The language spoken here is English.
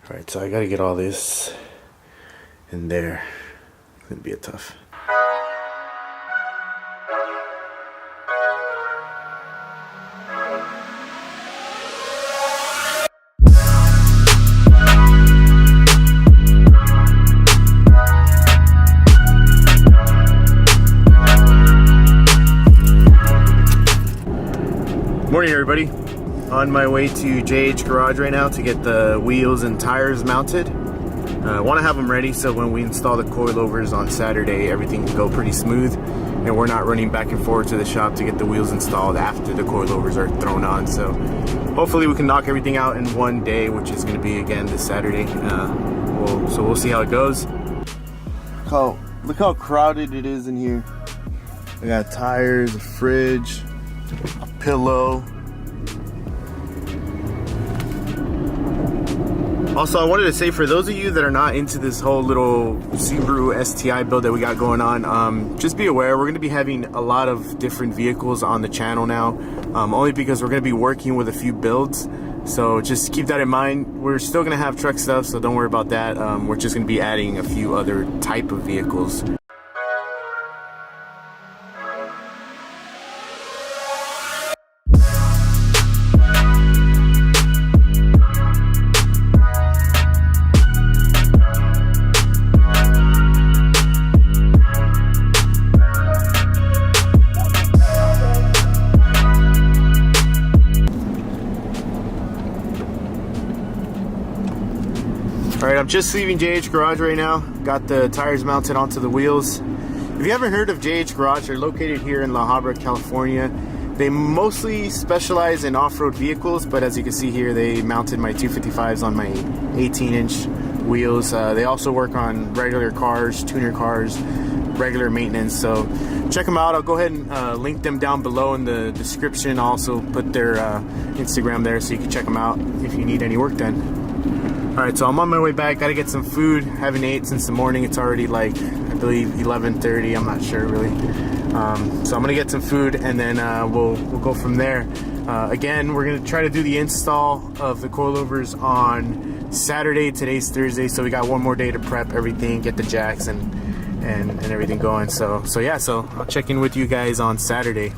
Alright, so I gotta get all this in there. It's gonna be a tough. Morning everybody. On my way to JH Garage right now to get the wheels and tires mounted. I want to have them ready so when we install the coilovers on Saturday, everything can go pretty smooth and we're not running back and forth to the shop to get the wheels installed after the coilovers are thrown on. So hopefully we can knock everything out in one day, which is going to be again this Saturday. So we'll see how it goes. Look how crowded it is in here. I got tires, a fridge, a pillow. Also, I wanted to say, for those of you that are not into this whole little Subaru STI build that we got going on, just be aware we're going to be having a lot of different vehicles on the channel now, only because we're going to be working with a few builds. So just keep that in mind. We're still going to have truck stuff, so don't worry about that. We're just going to be adding a few other type of vehicles. Alright, I'm just leaving JH Garage right now. Got the tires mounted onto the wheels. If you haven't heard of JH Garage, they're located here in La Habra, California. They mostly specialize in off-road vehicles, but as you can see here, they mounted my 255s on my 18-inch wheels. They also work on regular cars, tuner cars, regular maintenance. So check them out. I'll go ahead and link them down below in the description. I'll also put their Instagram there so you can check them out if you need any work done. Alright, so I'm on my way back. Gotta get some food. Haven't ate since the morning. It's already like, I believe 11:30. I'm not sure really. So I'm gonna get some food and then we'll go from there. Again, we're gonna try to do the install of the coilovers on Saturday. Today's Thursday, so we got one more day to prep everything, get the jacks and everything going. So yeah, so I'll check in with you guys on Saturday.